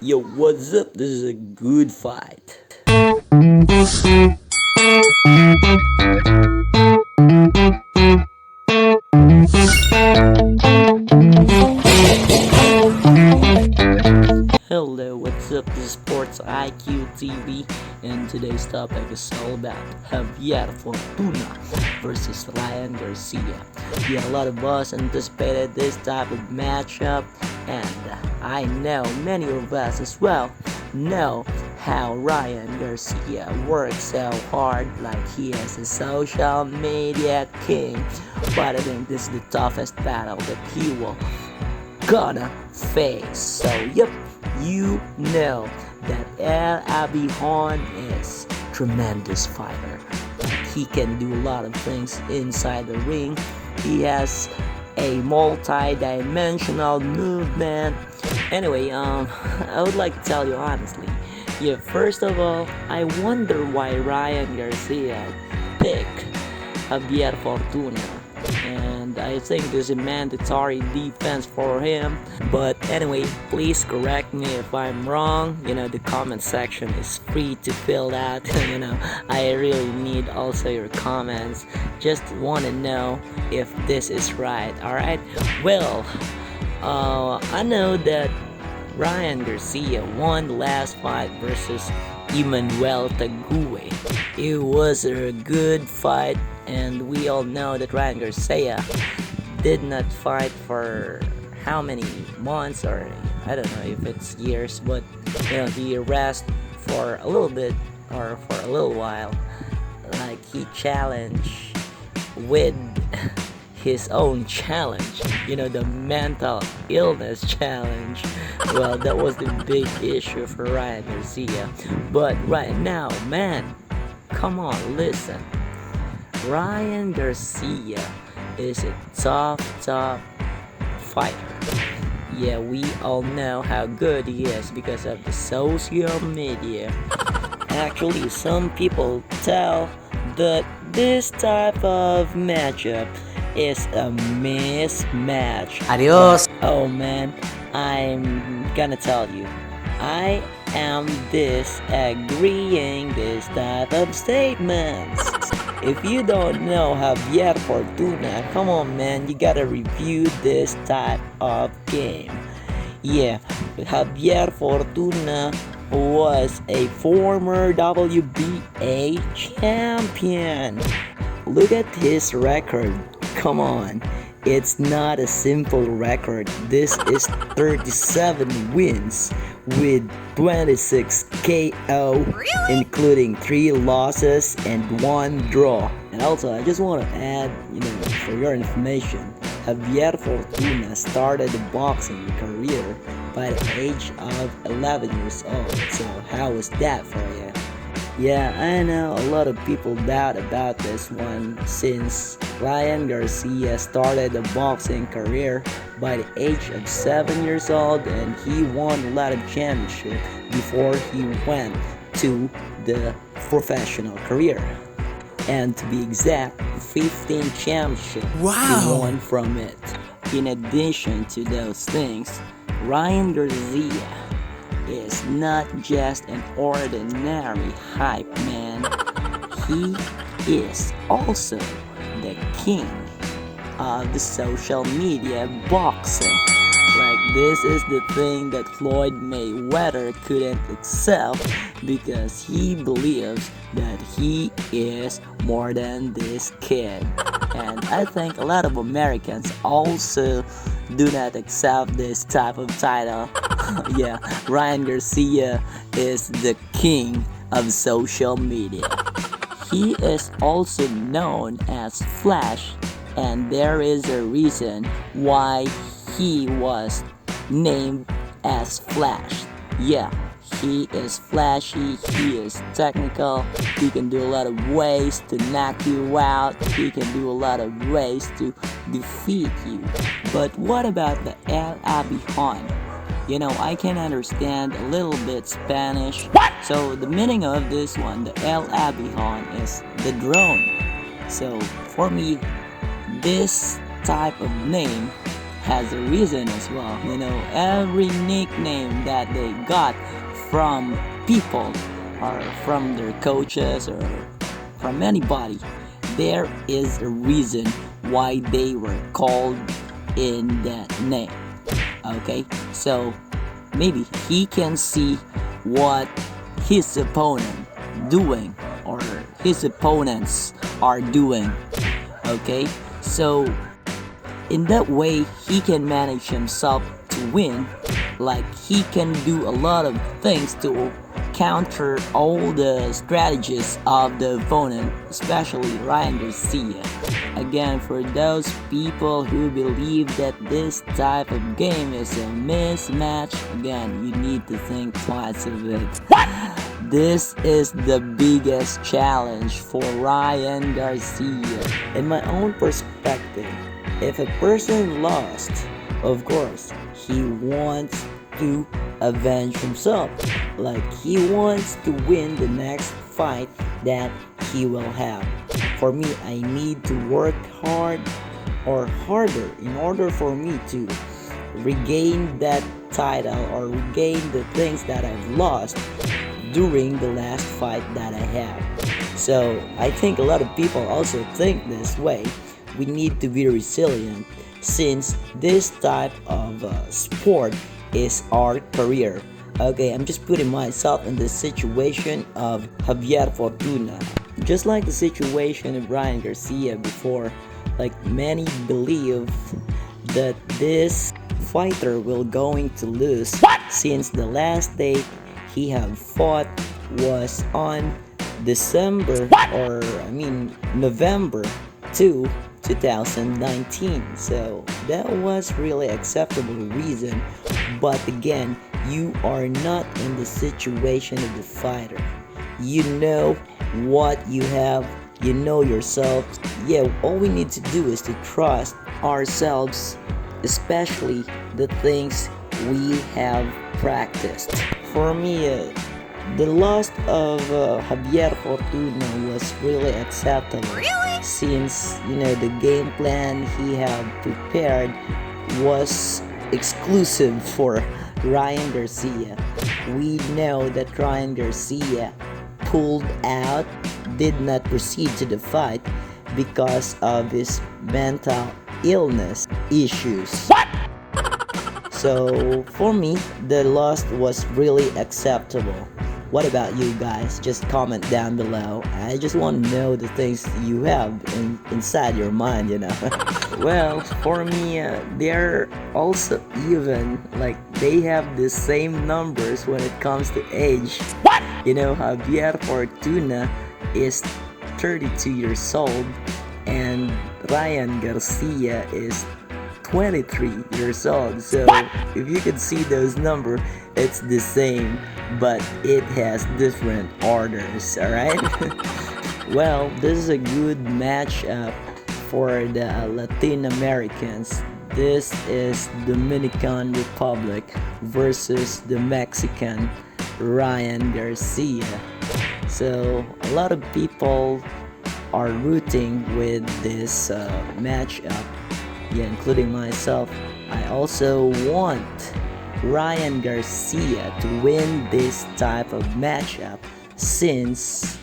Yo, what's up? This is a good fight. Hello, what's up? This is Sports IQ TV, and today's topic is all about Javier Fortuna versus Ryan Garcia. Yeah, a lot of us anticipated this type of matchup, and I know many of us as well know how Ryan Garcia works so hard like he is a social media king. But I think this is the toughest battle that he will gonna face. So yep, you know that El Abihon is tremendous fighter. He can do a lot of things inside the ring. He has a multi-dimensional movement. Anyway, I would like to tell you honestly. Yeah, first of all, I wonder why Ryan Garcia picked Javier Fortuna. And I think there's a mandatory defense for him. But anyway, please correct me if I'm wrong. The comment section is free to fill out. I really need also your comments. Just want to know if this is right. Alright? Well, I know that Ryan Garcia won the last fight versus Emmanuel Tague. It was a good fight, and we all know that Ryan Garcia did not fight for how many months, or I don't know if it's years, but he rest for a little bit or for a little while. Like he challenged with his own challenge, the mental illness challenge. Well, that was the big issue for Ryan Garcia. But right now, man, come on, listen. Ryan Garcia is a tough fighter. Yeah, we all know how good he is because of the social media. Actually, some people tell that this type of matchup is a mismatch. Adiós. Oh man, I'm gonna tell you, I am disagreeing this type of statements. If you don't know Javier Fortuna, come on man, you gotta review this type of game. Yeah, Javier Fortuna was a former WBA champion. Look at his record. Come on. It's not a simple record. This is 37 wins with 26 KO, including 3 losses and 1 draw. And also, I just want to add, for your information, Javier Fortuna started a boxing career by the age of 11 years old. So, how was that for you? Yeah, I know a lot of people doubt about this one since Ryan Garcia started a boxing career by the age of 7 years old, and he won a lot of championships before he went to the professional career. And to be exact, 15 championships he won from it. In addition to those things, Ryan Garcia is not just an ordinary hype man. He is also the king of the social media boxing. Like, this is the thing that Floyd Mayweather couldn't accept because he believes that he is more than this kid. And I think a lot of Americans also do not accept this type of title. Yeah, Ryan Garcia is the king of social media. He is also known as Flash, and there is a reason why he was named as Flash. Yeah, he is flashy, he is technical, he can do a lot of ways to knock you out, he can do a lot of ways to defeat you. But what about the El Abihon? I can understand a little bit Spanish. What? So the meaning of this one, the El Abihon, is the drone. So for me, this type of name has a reason as well. Every nickname that they got from people or from their coaches or from anybody, there is a reason why they were called in that name. Okay, so maybe he can see what his opponent doing or his opponents are doing. Okay, so in that way he can manage himself to win. Like he can do a lot of things to counter all the strategies of the opponent, especially Ryan Garcia. Again, for those people who believe that this type of game is a mismatch, again, you need to think twice of it. This is the biggest challenge for Ryan Garcia. In my own perspective, if a person lost, of course, he wants to avenge himself. Like he wants to win the next fight that he will have. For me, I need to work hard or harder in order for me to regain that title or regain the things that I've lost during the last fight that I have. So I think a lot of people also think this way. We need to be resilient since this type of sport is our career. Okay, I'm just putting myself in the situation of Javier Fortuna. Just like the situation of Ryan Garcia before, like many believe that this fighter will going to lose since the last date he have fought was on November 2, 2019. So that was really acceptable reason. But again, you are not in the situation of the fighter. You know what you have, you know yourself. Yeah, all we need to do is to trust ourselves, especially the things we have practiced. For me, the loss of Javier Fortuna was really acceptable. Since the game plan he had prepared was exclusive for Ryan Garcia. We know that Ryan Garcia pulled out, did not proceed to the fight because of his mental illness issues. So for me, the loss was really acceptable. What about you guys? Just comment down below. I just want to know the things you have inside your mind. Well, for me, they're also even. Like they have the same numbers when it comes to age. Javier Fortuna is 32 years old and Ryan Garcia is 23 years old. So if you can see those numbers, it's the same, but it has different orders. Alright. Well, this is a good matchup for the Latin Americans. This is Dominican Republic versus the Mexican Ryan Garcia. So a lot of people are rooting with this matchup, including myself. I also want Ryan Garcia to win this type of matchup since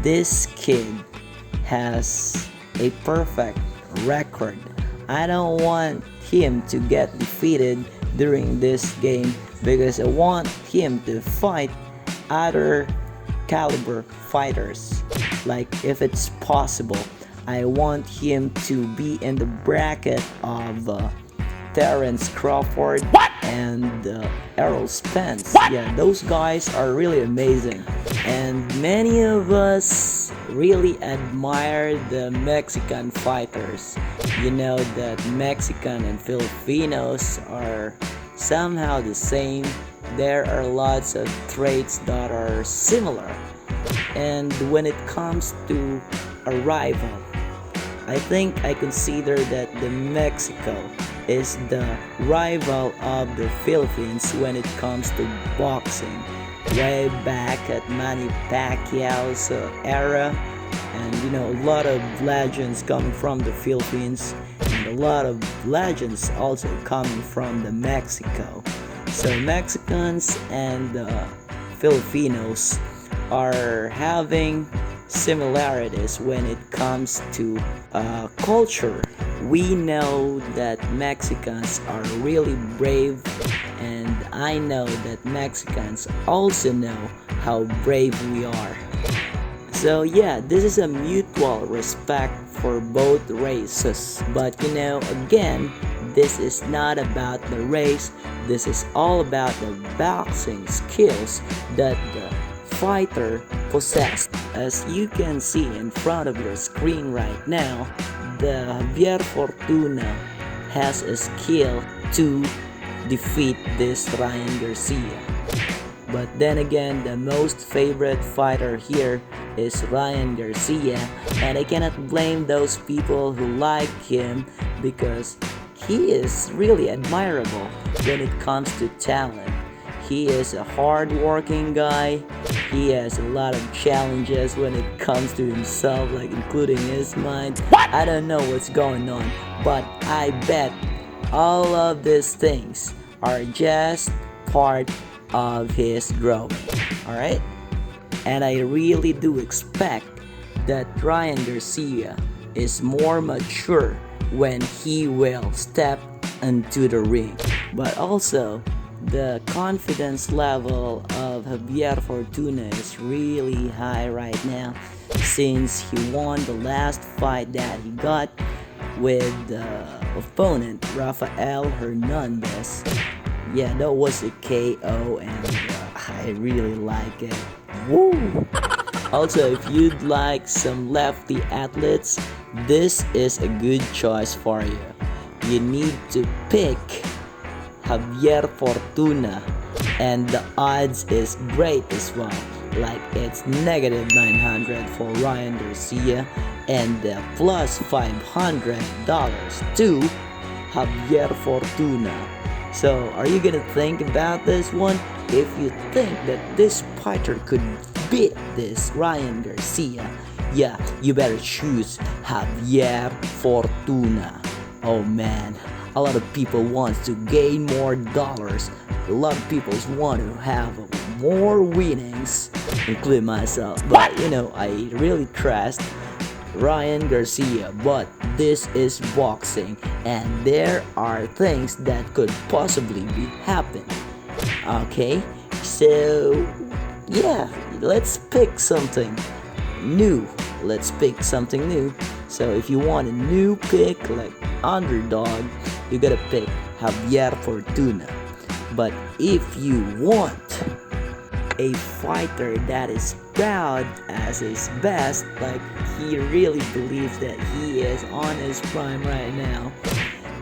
this kid has a perfect record. I don't want him to get defeated during this game because I want him to fight other caliber fighters. Like if it's possible, I want him to be in the bracket of Terence Crawford and Errol Spence. Yeah, those guys are really amazing. And many of us really admire the Mexican fighters. That Mexican and Filipinos are somehow the same. There are lots of traits that are similar. And when it comes to a rival, I think I consider that the Mexico is the rival of the Philippines when it comes to boxing. Way back at Manny Pacquiao's era, and a lot of legends coming from the Philippines, and a lot of legends also coming from the Mexico. So Mexicans and Filipinos are having similarities when it comes to culture. We know that Mexicans are really brave, and I know that Mexicans also know how brave we are. So yeah, this is a mutual respect for both races. But again, this is not about the race. This is all about the boxing skills that the fighter possessed. As you can see in front of your screen right now, the Javier Fortuna has a skill to defeat this Ryan Garcia. But then again, the most favorite fighter here is Ryan Garcia, and I cannot blame those people who like him because he is really admirable when it comes to talent. He is a hard-working guy. He has a lot of challenges when it comes to himself, like including his mind. I don't know what's going on, but I bet all of these things are just part of his growth. Alright? And I really do expect that Ryan Garcia is more mature when he will step into the ring. But also, the confidence level of Javier Fortuna is really high right now, since he won the last fight that he got with the opponent Rafael Hernandez. Yeah, that was a KO, and I really like it. Woo! Also, if you'd like some lefty athletes, this is a good choice for you. You need to pick Javier Fortuna, and the odds is great as well. Like it's negative 900 for Ryan Garcia and plus $500 to Javier Fortuna. So are you gonna think about this one? If you think that this fighter could beat this Ryan Garcia, yeah, you better choose Javier Fortuna. Oh man, a lot of people want to gain more dollars. A lot of people want to have more winnings, including myself. But I really trust Ryan Garcia, but this is boxing and there are things that could possibly be happening. Okay, so yeah, let's pick something new. So if you want a new pick like underdog, you gotta pick Javier Fortuna. But if you want a fighter that is proud as his best, like he really believes that he is on his prime right now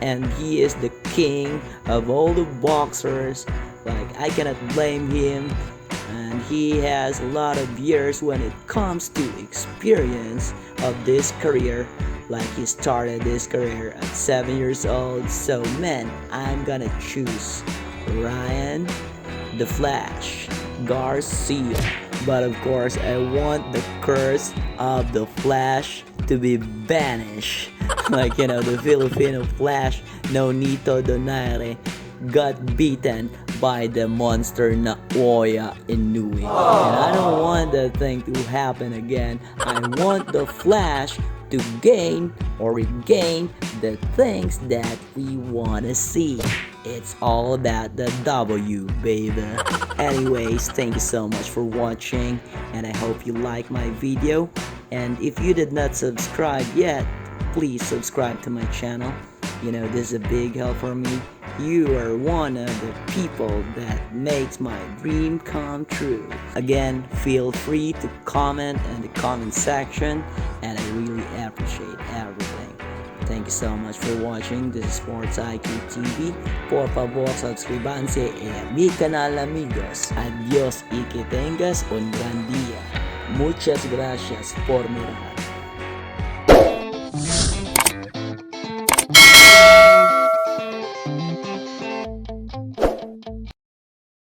and he is the king of all the boxers, like I cannot blame him, and he has a lot of years when it comes to experience of this career. Like he started this career at 7 years old. So man, I'm gonna choose Ryan the Flash Garcia. But of course, I want the curse of the Flash to be banished. Like the Filipino Flash, Nonito Donaire, got beaten by the monster na Oya Inoue. And I don't want that thing to happen again. I want the Flash to gain or regain the things that we want to see. It's all about the W, baby. Anyways, thank you so much for watching, and I hope you like my video. And if you did not subscribe yet, please subscribe to my channel. This is a big help for me. You are one of the people that makes my dream come true. Again, feel free to comment in the comment section, and I really appreciate everything. Thank you so much for watching. This is Sports IQ TV. Por favor, suscríbanse a mi canal, amigos. Adiós y que tengas un gran día. Muchas gracias por mirar.